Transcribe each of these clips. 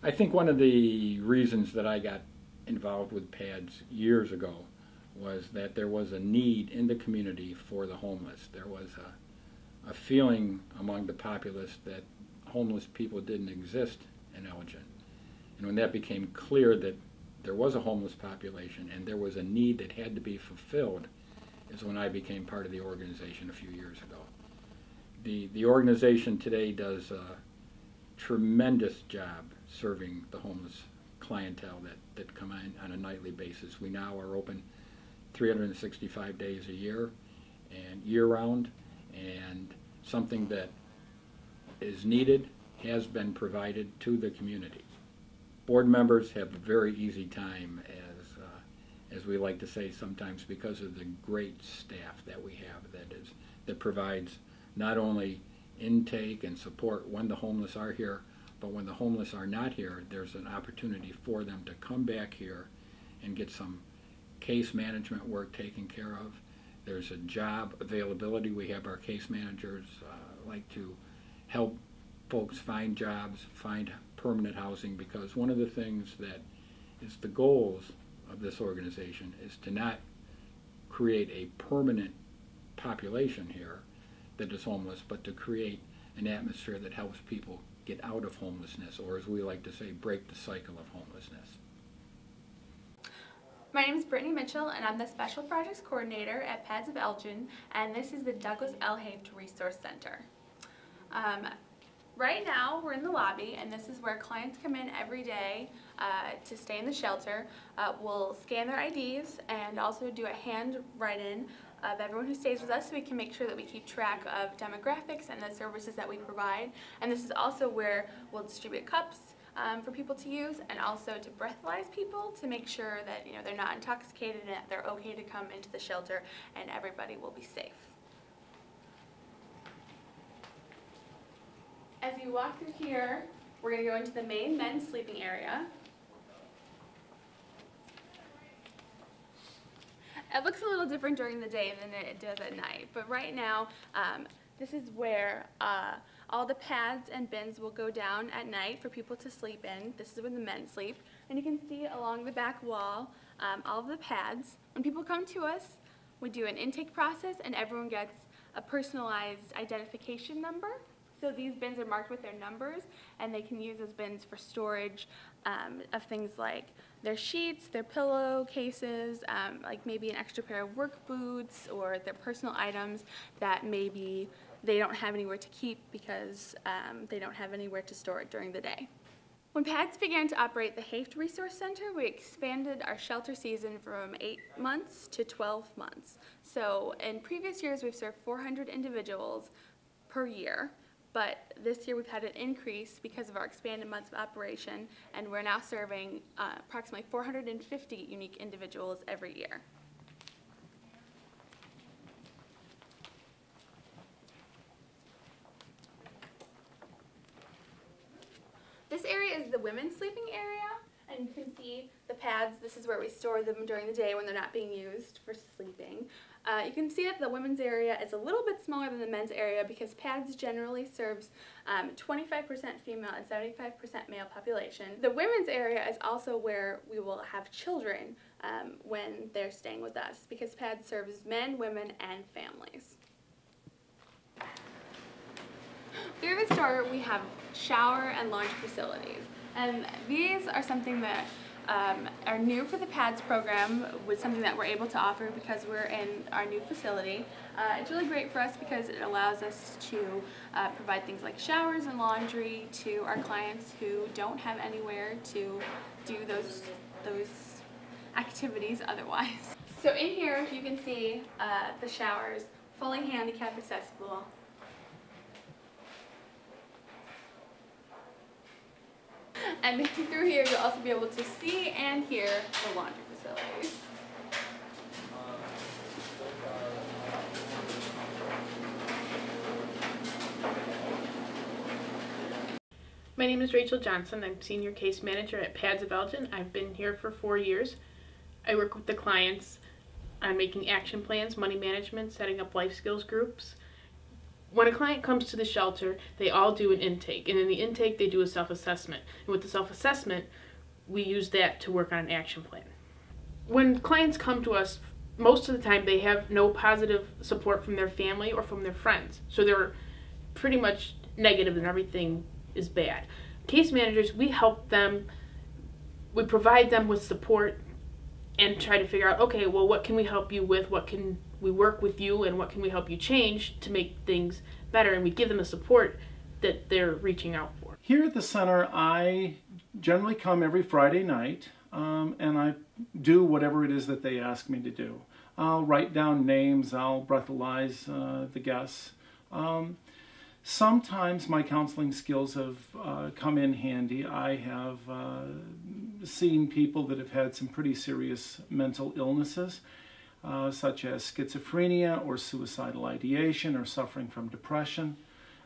I think one of the reasons that I got involved with PADS years ago was that there was a need in the community for the homeless. There was a feeling among the populace that homeless people didn't exist in Elgin. And when that became clear that there was a homeless population and there was a need that had to be fulfilled is when I became part of the organization a few years ago. The organization today does a tremendous job serving the homeless clientele that come in on a nightly basis. We now are open 365 days a year and year-round, and something that is needed has been provided to the community. Board members have a very easy time, as we like to say sometimes, because of the great staff that we have that provides not only intake and support when the homeless are here, but when the homeless are not here, there's an opportunity for them to come back here and get some case management work taken care of. There's a job availability. We have our case managers like to help folks find jobs, find permanent housing, because one of the things that is the goals of this organization is to not create a permanent population here that is homeless, but to create an atmosphere that helps people get out of homelessness, or as we like to say, break the cycle of homelessness. My name is Brittany Mitchell, and I'm the Special Projects Coordinator at PADS of Elgin, and this is the Douglas L. Haft Resource Center. Right now, we're in the lobby, and this is where clients come in every day to stay in the shelter. We'll scan their IDs and also do a hand write-in of everyone who stays with us, so we can make sure that we keep track of demographics and the services that we provide. And this is also where we'll distribute cups for people to use, and also to breathalyze people to make sure that they're not intoxicated and that they're okay to come into the shelter, and everybody will be safe. As you walk through here, we're going to go into the main men's sleeping area. It looks a little different during the day than it does at night, but right now this is where all the pads and bins will go down at night for people to sleep in. This is where the men sleep, and you can see along the back wall all of the pads. When people come to us, we do an intake process, and everyone gets a personalized identification number. So these bins are marked with their numbers, and they can use those bins for storage of things like their sheets, their pillowcases, like maybe an extra pair of work boots, or their personal items that maybe they don't have anywhere to keep because they don't have anywhere to store it during the day. When PADS began to operate the Haft Resource Center, we expanded our shelter season from 8 months to 12 months. So in previous years, we've served 400 individuals per year. But this year we've had an increase because of our expanded months of operation, and we're now serving approximately 450 unique individuals every year. This area is the women's sleeping area, and you can see the pads. This is where we store them during the day when they're not being used for sleeping. You can see that the women's area is a little bit smaller than the men's area because PADS generally serves 25% female and 75% male population. The women's area is also where we will have children when they're staying with us, because PADS serves men, women, and families. Through the store, we have shower and laundry facilities, and these are something that are new for the PADS program, with something that we're able to offer because we're in our new facility. It's really great for us because it allows us to provide things like showers and laundry to our clients who don't have anywhere to do those activities otherwise. So in here you can see the showers, fully handicap accessible. And through here, you'll also be able to see and hear the laundry facilities. My name is Rachel Johnson. I'm Senior Case Manager at PADS of Elgin. I've been here for 4 years. I work with the clients on making action plans, money management, setting up life skills groups, When a client comes to the shelter, they all do an intake, and in the intake they do a self-assessment. And with the self-assessment, we use that to work on an action plan. When clients come to us, most of the time they have no positive support from their family or from their friends. So they're pretty much negative and everything is bad. Case managers, we help them, we provide them with support and try to figure out, okay, well, what can we help you with? What can we work with you, and what can we help you change to make things better? And we give them the support that they're reaching out for. Here at the center, I generally come every Friday night, and I do whatever it is that they ask me to do. I'll write down names, I'll breathalyze the guests. Sometimes my counseling skills have come in handy. I have seen people that have had some pretty serious mental illnesses, such as schizophrenia or suicidal ideation or suffering from depression.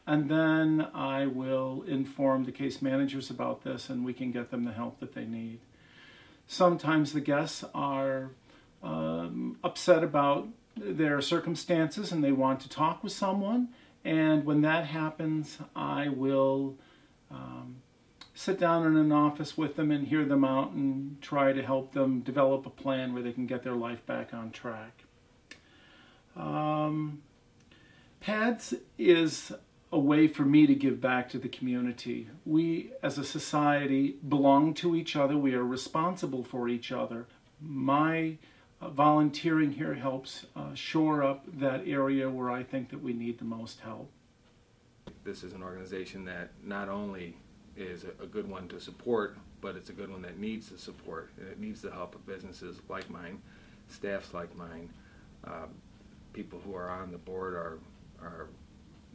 And then I will inform the case managers about this, and we can get them the help that they need. Sometimes the guests are upset about their circumstances and they want to talk with someone. And when that happens, I will sit down in an office with them and hear them out and try to help them develop a plan where they can get their life back on track. PADS is a way for me to give back to the community. We, as a society, belong to each other. We are responsible for each other. My volunteering here helps shore up that area where I think that we need the most help. This is an organization that not only is a good one to support, but it's a good one that needs the support, and it needs the help of businesses like mine, staffs like mine. People who are on the board are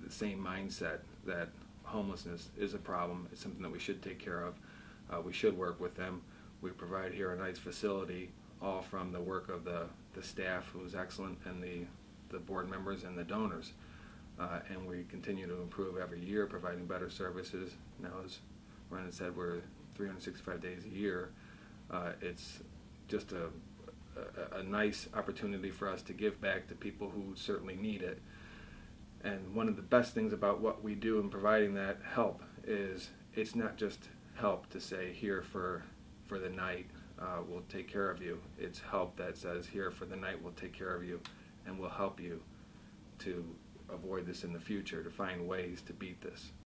the same mindset that homelessness is a problem. It's something that we should take care of. We should work with them. We provide here a nice facility, all from the work of the staff, who's excellent, and the board members and the donors. And we continue to improve every year, providing better services. Now, as Brennan said, we're 365 days a year. It's just a nice opportunity for us to give back to people who certainly need it. And one of the best things about what we do in providing that help is it's not just help to say, here for the night, we'll take care of you. It's help that says, here for the night, we'll take care of you, and we'll help you to avoid this in the future, to find ways to beat this.